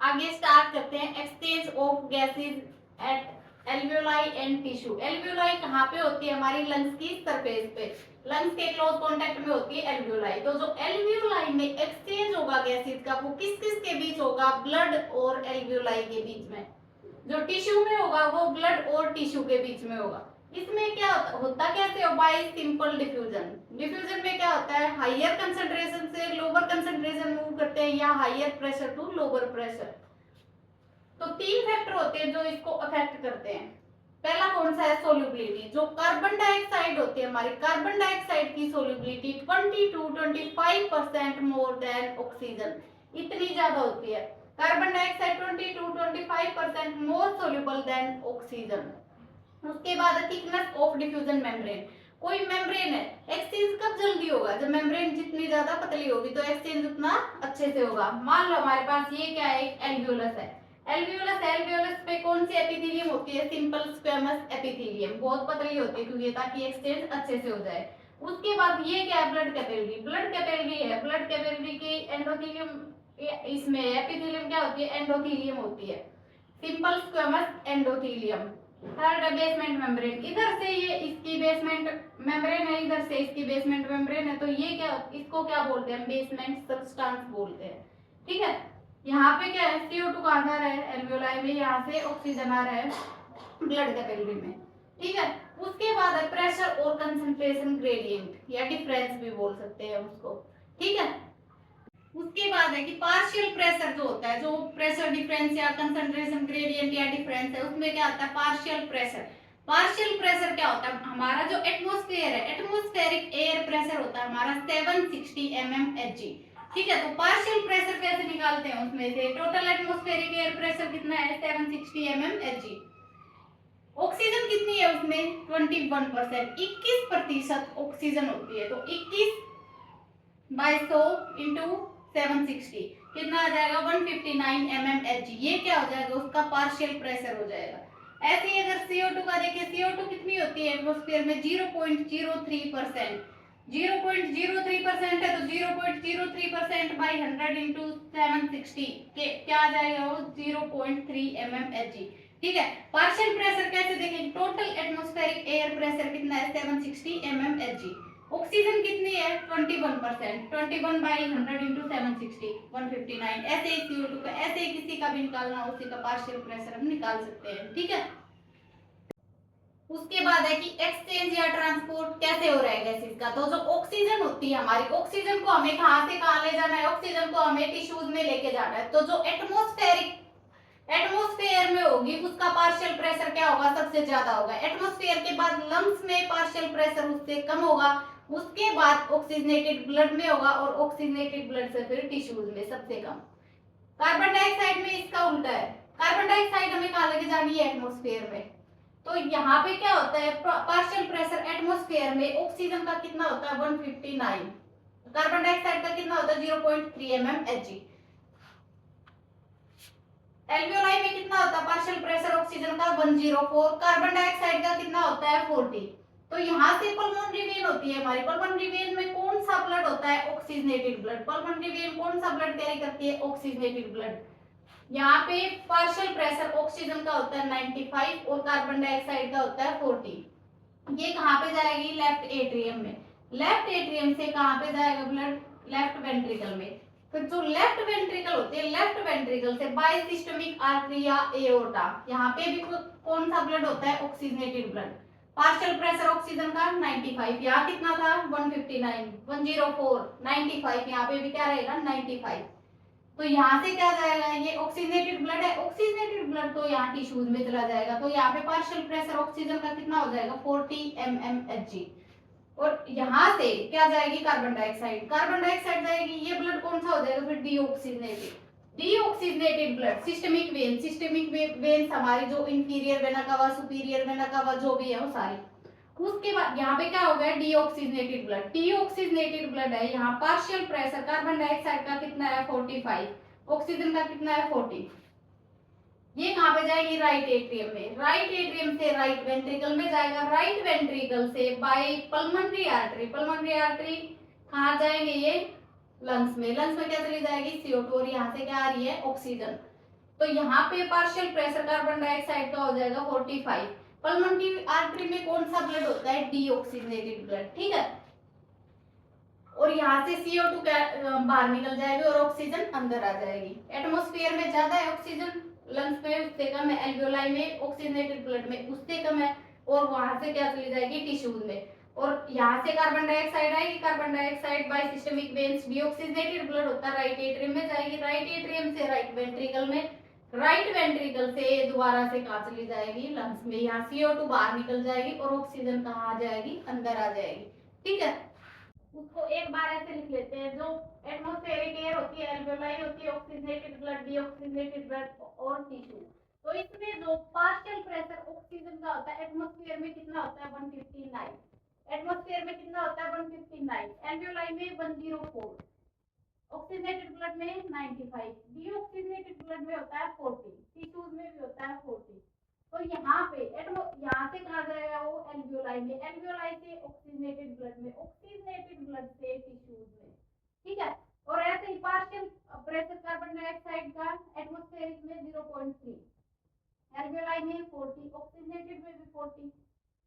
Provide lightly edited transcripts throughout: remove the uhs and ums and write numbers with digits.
आगे स्टार्ट करते हैं। Exchange of gases eight alveoli and tissue. Alveoli कहाँ पे होती है? हमारी लंग्स की सरफेस पे, लंग्स के क्लोज कांटेक्ट में होती है एल्वियोलाई। तो जो एल्वियोलाई में एक्सचेंज होगा गैसेज का, वो किस किस के बीच होगा? ब्लड और एल्वियोलाई के बीच में। जो टिश्यू में होगा वो ब्लड और टिश्यू के बीच में होगा। इसमें क्या होता कैसे हो? Bye simple diffusion. डिफ्यूजन में क्या होता है? हायर कंसंट्रेशन से लोअर कंसंट्रेशन मूव करते हैं, या higher pressure to lower pressure. तो तीन फैक्टर होते हैं जो इसको अफेक्ट करते हैं। पहला कौन सा है? सोल्यूबिलिटी। जो कार्बन डाइऑक्साइड होती है हमारी, कार्बन डाइऑक्साइड की solubility 20 to 25% more than oxygen, इतनी ज्यादा होती है। Carbon dioxide 20 to 25% more soluble than oxygen. उसके बाद थिकनेस ऑफ डिफ्यूजन मेम्ब्रेन। कोई मेम्ब्रेन है, एक्सचेंज कब जल्दी होगा? जब मेम्ब्रेन जितनी ज्यादा पतली होगी तो एक्सचेंज उतना अच्छे से होगा। मान लो हमारे पास ये क्या है? एक एल्वियोलस है। एल्वियोलस पे कौन सी एपिथेलियम होती है? सिंपल स्क्वेमस एपिथेलियम, बहुत पतली होती है क्योंकि ताकि एक्सचेंज अच्छे से हो जाए। उसके बाद ये क्या है? Blood capillary. ब्लड कैपिलरी है, ब्लड कैपिलरी की एंडोथेलियम, इसमें एपिथेलियम क्या होती है? एंडोथेलियम होती है, सिंपल स्क्वेमस एंडोथेलियम। थर्ड है बेसमेंट मेम्ब्रेन। इधर से ये इसकी बेसमेंट मेम्ब्रेन है, इधर से इसकी बेसमेंट मेम्ब्रेन है। तो ये क्या, इसको क्या बोलते हैं? बेसमेंट सब्सटेंस बोलते हैं। ठीक है। यहाँ पे क्या है? CO2 कहाँ जा रहा है? एल्वियोलाई में। यहाँ से ऑक्सीजन आ रहा है ब्लड कैपिलरी में। ठीक है। उसके बाद है प्रेशर और कंसंट्रेशन ग्रेडियंट, या डिफरेंस भी बोल सकते हैं उसको। ठीक है। उसके बाद है कि पार्शियल प्रेशर जो होता है, जो प्रेशर डिफरेंस या कंसंट्रेशन ग्रेडियंट या डिफरेंस है, उसमें क्या आता है? Partial pressure. पार्शियल प्रेशर क्या होता है? हमारा जो एटमॉस्फेयर है, एटमॉस्फेरिक एयर प्रेशर होता है हमारा 760 mmHg। ठीक है। तो पार्शियल प्रेशर कैसे निकालते हैं? उसमें से टोटल एटमॉस्फेरिक एयर प्रेशर कितना है? 760 mmHg। ऑक्सीजन कितनी है उसमें? 21%, 21% ऑक्सीजन होती है। तो 21/100 इंटू 760 कितना आ जाएगा? 159 mmHg। ये क्या हो जाएगा? उसका पार्शियल प्रेशर हो जाएगा। ऐसे ही अगर CO2 का देखें, CO2 कितनी होती है एटमॉस्फेयर में? 0.03%। 0.03% है तो 0.03% बाई 100 इंटू 760 के क्या आ जाएगा? वो 0.3 mmHg। ठीक है। पार्शियल प्रेशर कैसे देखेंगे? टोटल एटमॉस्फेरिक एयर प्रेशर कितना है? 760 mmHg। ऑक्सीजन कितनी है? 21%। 21 बाई 100 इंटू 760 159। ऐसे ही CO2 का, ऐसे ही किसी का भी निकालना उसी का पार्शियल प्रेशर हम निकाल सकते हैं। ठीक है। उसके बाद है कि एक्सचेंज या ट्रांसपोर्ट कैसे हो रहा है गैसेस का। तो जो ऑक्सीजन होती है हमारी, ऑक्सीजन को हमें कहां से कहां ले जाना है? ऑक्सीजन को हमें टिश्यूज में लेके जाना है। तो जो एटमॉस्फेयर में होगी उसका पार्शियल प्रेशर क्या होगा? सबसे ज्यादा होगा। एटमॉस्फेयर के बाद लंग्स में पार्शियल प्रेशर उससे कम होगा। उसके बाद ऑक्सीजनेटेड ब्लड में होगा, और ऑक्सीजनेटेड ब्लड से फिर टिश्यूज में सबसे कम। कार्बन डाइऑक्साइड में इसका उल्टा है। कार्बन डाइऑक्साइड हमें कहां लेके जानी है? एटमॉस्फेयर में। तो यहाँ पे क्या होता है? पार्शियल प्रेशर एटमॉस्फेयर में ऑक्सीजन का कितना होता है? 159। कार्बन डाइऑक्साइड का कितना होता है? 0.3 mmHg। एल्वियोलाई में कितना होता है पार्शियल प्रेशर ऑक्सीजन का? 104। कार्बन डाइऑक्साइड का कितना होता है? 40। तो यहाँ से पल्मोनरी वेन होती है हमारी। पल्मोनरी वेन में कौन सा ब्लड होता है? Oxygenated blood. पल्मोनरी वेन कौन सा ब्लड कैरी करती है? Oxygenated blood. यहाँ पे पार्शियल प्रेशर ऑक्सीजन का होता है 95 और कार्बन डाइऑक्साइड का होता है 40। ये कहाँ पे जाएगी? लेफ्ट एट्रियम में। लेफ्ट एट्रियम से कहाँ पे जाएगा ब्लड? लेफ्ट वेंट्रिकल में। तो जो लेफ्ट वेंट्रिकल होती है, लेफ्ट वेंट्रिकल से बाय सिस्टमिक आर्टरी या एओर्टा, यहाँ पे भी कौन सा ब्लड होता है? Oxygenated blood. Partial pressure oxygen का 95, यहाँ कितना था? 159, 104, 95, यहाँ पे भी क्या रहेगा? 95। तो यहाँ से क्या जाएगा? ये ऑक्सीजनेटेड ब्लड है, ऑक्सीजनेटेड ब्लड तो यहाँ टिश्यूज में चला जाएगा। तो यहाँ पे पार्शियल प्रेशर ऑक्सीजन का कितना हो जाएगा? 40 mmHg। और यहाँ से क्या जाएगी? Carbon dioxide. कार्बन डाइऑक्साइड जाएगी, ये ब्लड कौन सा हो जाएगा फिर? Deoxygenated blood. Systemic when, systemic veins हमारी जो inferior vena cava, superior vena cava जो भी है वो सारी। उसके बाद यहाँ पे क्या हो गया? Deoxygenated blood. डीऑक्सीजनेटेड ब्लड है, यहाँ पार्शियल प्रेशर कार्बन डाइऑक्साइड का कितना है? 45, ऑक्सीजन का कितना है? 40। ये कहाँ पे जाएगी? राइट एट्रियम में। राइट एट्रियम से राइट वेंट्रिकल में जाएगा। राइट वेंट्रिकल से by pulmonary artery, pulmonary artery कहाँ जाएंगे? ये लंग्स में। लंग्स में क्या चली जाएगी? CO2, और यहाँ से क्या आ रही है? ऑक्सीजन। तो यहाँ पे पार्शियल प्रेशर कार्बन डाइऑक्साइड का हो जाएगा 45। पल्मोनरी आर्टरी में कौन सा ब्लड होता है? डीऑक्सीजनेटेड ब्लड, ठीक है। और यहाँ से CO2 बाहर निकल जाएगी और ऑक्सीजन अंदर आ जाएगी। एटमॉस्फेयर में ज्यादा है ऑक्सीजन, लंग्स में उससे कम है, एल्वियोलाई में ऑक्सीजनेटेड ब्लड में उससे कम है, और वहां से क्या चली जाएगी? टिश्यूज में। और यहाँ से कार्बन डाइऑक्साइड आएगी, carbon dioxide by systemic veins deoxygenated blood होता है, राइट एट्रियम में जाएगी, राइट एट्रियम से राइट वेंट्रिकल में, राइट वेंट्रिकल से दोबारा से कहाँ चली जाएगी? लंग्स में। यहाँ CO2 बाहर निकल जाएगी और ऑक्सीजन कहाँ आ जाएगी? अंदर आ जाएगी, ठीक है। उसको एक बार ऐसे लिख लेते हैं, जो एटमॉस्फेरिक एयर होती है, एल्वियोलाई होती है, ऑक्सीजनेटेड ब्लड, डीऑक्सीजनेटेड ब्लड और टिश्यू। तो इसमें जो पार्शियल प्रेशर ऑक्सीजन का होता है एटमॉस्फेयर में कितना होता है? 159। एटमॉस्फेयर में कितना होता है? 159। एल्वियोलाई में 104, ऑक्सीजनेटेड ब्लड में 95, डीऑक्सीजनेटेड ब्लड में होता है 40, टिश्यूज में भी होता है 40। तो यहाँ पे यहाँ से कहा जाएगा वो? एल्वियोलाई में, एल्वियोलाई से ऑक्सीजनेटेड ब्लड में, ऑक्सीजनेटेड ब्लड से टिश्यूज में, ठीक है। और ऐसे ही पार्शियल प्रेशर कार्बन डाइऑक्साइड का एटमॉस्फेरिक में 0.3, एल्वियोलाई में 40, ऑक्सीजनेटेड में भी 40,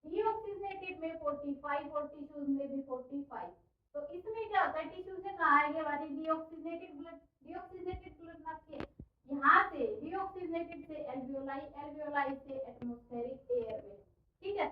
डीऑक्सीजनेटेड में 45 और टिश्यूज में भी 45। तो इसमें क्या होता है? टिश्यू से कहाँ आएगी हमारी? डीऑक्सीजनेटेड ब्लड, डीऑक्सीजनेटेड ब्लड ना के यहाँ से डीऑक्सीजनेटेड से एल्वियोलाई, एल्वियोलाई से एटमॉस्फेरिक एयर में, ठीक है।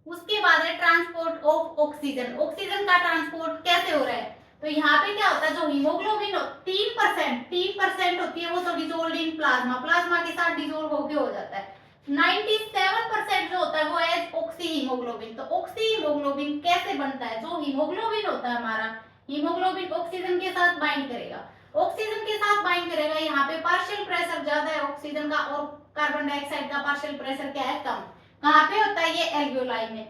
उसके बाद है ट्रांसपोर्ट ऑफ ऑक्सीजन। ऑक्सीजन का ट्रांसपोर्ट कैसे हो रहा है? तो यहाँ पे क्या होता है? जो हीमोग्लोबिन 3% होती है, वो तो डिसोल्व इन प्लाज्मा, प्लाज्मा के साथ डिसोल्व होके हो जाता है। 97% जो होता है वो है ऑक्सी हीमोग्लोबिन। तो ऑक्सी हीमोग्लोबिन कैसे बनता है? जो हीमोग्लोबिन होता है हमारा, हीमोग्लोबिन ऑक्सीजन के साथ बाइंड करेगा, ऑक्सीजन के साथ बाइंड करेगा। यहाँ पे पार्शियल प्रेशर ज्यादा है ऑक्सीजन का, और कार्बन डाइऑक्साइड का पार्शियल प्रेशर क्या है? कम। कहाँ पे होता है? ये एल्वियोलाई में।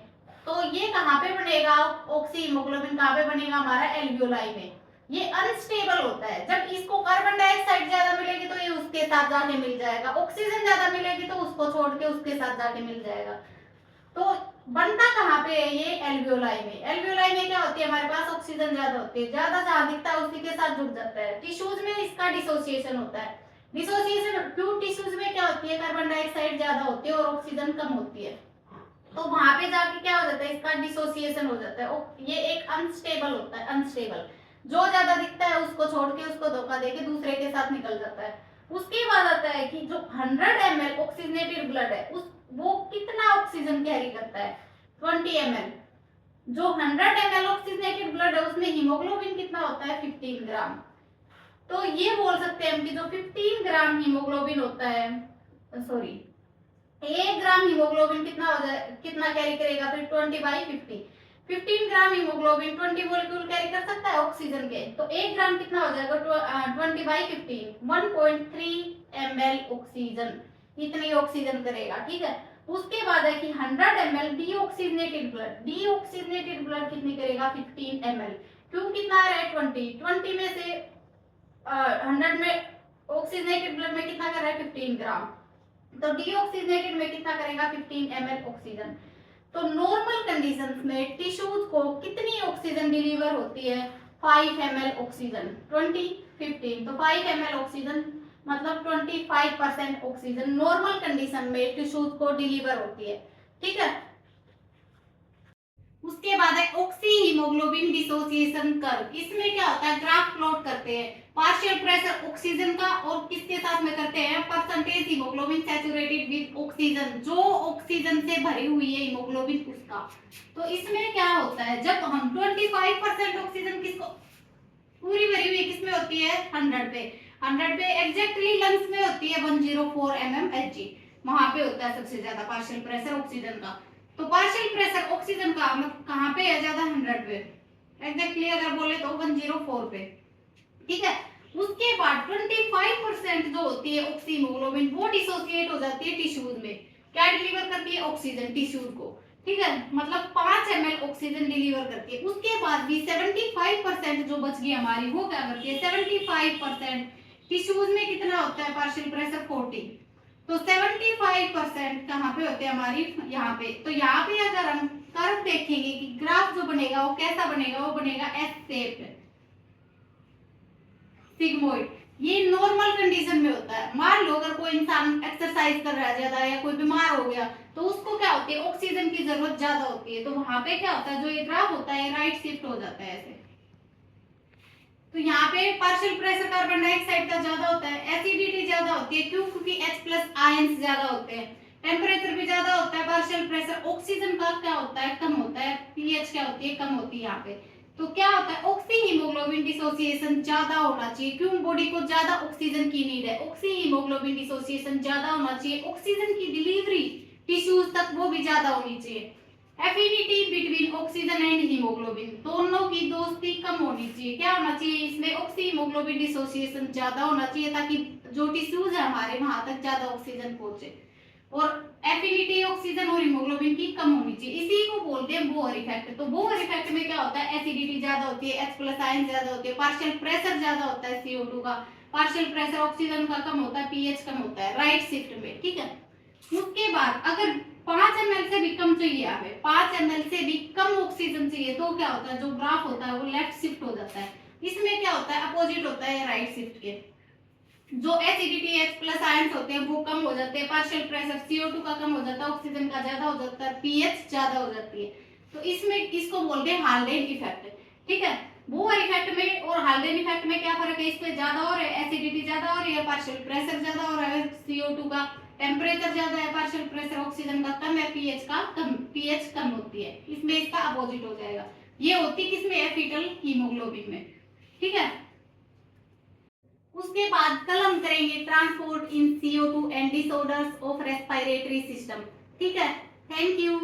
तो ये कहाँ पे बनेगा? ऑक्सी हीमोग्लोबिन कहाँ पे बनेगा? हमारा एल्वियोलाई में। ये अनस्टेबल होता है। जब इसको कार्बन डाइऑक्साइड ज्यादा मिलेगी तो ये उसके साथ जाके मिल जाएगा, ऑक्सीजन ज्यादा मिलेगी तो उसको छोड़ के उसके साथ जाके मिल जाएगा। तो बनता कहाँ पे है? ये एल्वियोलाई में। एल्वियोलाई में क्या होती है? हमारे पास ऑक्सीजन ज्यादा होती है, ज्यादा जहां दिखता है उसी के साथ जुड़ जाता है। टिश्यूज में इसका डिसोसिएशन होता है। डिसोसिएशन क्यों? टिश्यूज में क्या होती है? कार्बन डाइऑक्साइड ज्यादा होती है और ऑक्सीजन कम होती है, तो वहां पे जाके क्या हो जाता है? इसका डिसोसिएशन हो जाता है। ये एक अनस्टेबल होता है, अनस्टेबल। जो ज्यादा दिखता है उसको छोड़ के, उसको धोखा देके दूसरे के साथ निकल जाता है। उसके बाद आता है कि जो 100 ml ऑक्सीजनेटेड ब्लड है वो कितना ऑक्सीजन कैरी करता है? 20 ml। जो 100 ml ऑक्सीजनेटेड ब्लड है उसमें हीमोग्लोबिन कितना होता है? 15 ग्राम। तो ये बोल सकते हैं हम कि जो 15 ग्राम हीमोग्लोबिन होता है, सॉरी 1 ग्राम हीमोग्लोबिन कितना हो जाए, कितना कैरी करेगा? फिर 20/50, 15 ग्राम हीमोग्लोबिन 20 मॉलिक्यूल कैरी कर सकता है ऑक्सीजन के। तो 1 ग्राम कितना हो जाएगा? 20/15, 1.3 ml ऑक्सीजन, इतनी ऑक्सीजन करेगा, ठीक है। उसके बाद है कि 100 ml deoxygenated blood, deoxygenated blood कितनी करेगा? 15 ml। क्यों कितना आ रहा है? 20 में से 100 में ऑक्सीजनेटेड ब्लड में कितना कर रहा है? 15 ग्राम। तो डीऑक्सीजनेटेड में कितना करेगा? 15 ml ऑक्सीजन। तो नॉर्मल कंडीशंस में टिश्यूज को कितनी ऑक्सीजन डिलीवर होती है? 5 ml ऑक्सीजन, 20, 15, तो 5 ml ऑक्सीजन मतलब 25% ऑक्सीजन नॉर्मल कंडीशन में टिश्यूज को डिलीवर होती है, ठीक है। उसके बाद है ऑक्सी हीमोग्लोबिन डिसोसिएशन कर्व। इसमें क्या होता है? ग्राफ प्लॉट करते हैं पार्शियल प्रेशर ऑक्सीजन का, और किसके साथ में करते हैं? Percentage haemoglobin saturated with oxygen, जो ऑक्सीजन से भरी हुई है हीमोग्लोबिन उसका। तो इसमें क्या होता है? जब हम 25% ऑक्सीजन किसको पूरी भरी हुई किसमें होती है? 100 पे, 100 पे एग्जैक्टली लंग्स में होती है 104 mmHg, वहां पे होता है सबसे ज्यादा पार्शियल प्रेशर ऑक्सीजन का। तो पार्शियल प्रेशर ऑक्सीजन का कहाँ पे है ज्यादा? 100 पे, एग्जैक्टली अगर बोले तो 104 पे, ठीक है। उसके बाद 25% जो होती है ऑक्सी हीमोग्लोबिन वो डिसोसिएट हो जाती है टिश्यूज में। क्या डिलीवर करती है? ऑक्सीजन टिश्यूज को, ठीक है। मतलब 5 ml ऑक्सीजन डिलीवर करती है। उसके बाद भी 75% जो बच गई हमारी वो क्या करती है? 75% टिश्यूज में कितना होता है पार्शियल प्रेशर? 40। तो 75% कहाँ पे होते हैं हमारी? यहाँ पे। तो यहाँ पे अगर हम कर्व देखेंगे कि ग्राफ जो बनेगा वो कैसा बनेगा? वो बनेगा एस शेप्ड, सिग्मोइड। ये नॉर्मल कंडीशन में होता है। मान लो अगर इंसान एक्सरसाइज कर रहा है ज्यादा या कोई बीमार हो गया तो उसको क्या होती है, ऑक्सीजन की जरूरत ज्यादा होती है, तो वहां पे क्या होता है, जो ये ग्राफ होता है राइट शिफ्ट हो जाता है ऐसे। तो यहाँ पे पार्शियल प्रेशर कार्बन डाइऑक्साइड का ज्यादा होता है, एसिडिटी ज्यादा होती है, क्यों, क्योंकि H+ आयंस ज्यादा होते हैं, टेम्परेचर भी ज्यादा होता है, पार्शियल प्रेशर, ऑक्सीजन का क्या होता है, कम होता है, पीएच क्या होती है, कम होती है यहाँ पे। तो क्या होता है, ऑक्सी हीमोग्लोबिन डिसोसिएशन ज्यादा होना चाहिए, क्यों, बॉडी को ज्यादा ऑक्सीजन की नीड है, ऑक्सी हीमोग्लोबिन डिसोसिएशन ज्यादा होना चाहिए, ऑक्सीजन की डिलीवरी टिश्यूज तक वो भी ज्यादा होनी चाहिए। Affinity between oxygen and haemoglobin, दोनों की दोस्ती कम होनी चाहिए, क्या होना चाहिए इसमें, ऑक्सी हीमोग्लोबिन डिसोसिएशन ज्यादा होना चाहिए ताकि जो टिश्यूज है हमारे वहां तक ज्यादा ऑक्सीजन पहुंचे, और एफिनिटी ऑक्सीजन और हीमोग्लोबिन की कम होनी चाहिए, इसी को बोलते हैं बोहर इफेक्ट। तो बोहर इफेक्ट में क्या होता है, एसिडिटी ज्यादा होती है, H+ आयन ज्यादा होती है, पार्शियल प्रेशर ज्यादा होता है CO2 का, पार्शियल प्रेशर ऑक्सीजन का कम होता है, पीएच कम होता है राइट शिफ्ट में, ठीक है। उसके बाद अगर 5 ml से भी कम चाहिए, यहाँ पे 5 ml से भी कम ऑक्सीजन चाहिए तो क्या होता है, जो ग्राफ होता है वो लेफ्ट शिफ्ट हो जाता है, इसमें क्या होता है, अपोजिट होता है राइट शिफ्ट के, जो एसिडिटी H+ आयंस होते हैं वो कम हो जाते हैं, पार्शियल प्रेशर CO2 का कम हो जाता है, ऑक्सीजन का ज्यादा हो जाता है, पीएच ज्यादा हो जाती है, तो इसमें इसको बोलते हैं हाल्डेन इफेक्ट, ठीक है। बोहर इफेक्ट में और हाल्डेन इफेक्ट में क्या फर्क है, इसमें ज्यादा हो रहा है, एसिडिटी ज्यादा हो रही है, पार्शियल प्रेशर ज्यादा हो रहा है, CO2 का टेम्परेचर ज्यादा है, पार्शियल प्रेशर ऑक्सीजन का कम है, पीएच का कम, पीएच कम होती है, इसमें इसका अपोजिट हो जाएगा। ये होती किसमें है, फीटल हीमोग्लोबिन में, ठीक है। उसके बाद कल हम करेंगे transport in CO2 and disorders of respiratory system, ठीक है। Thank you.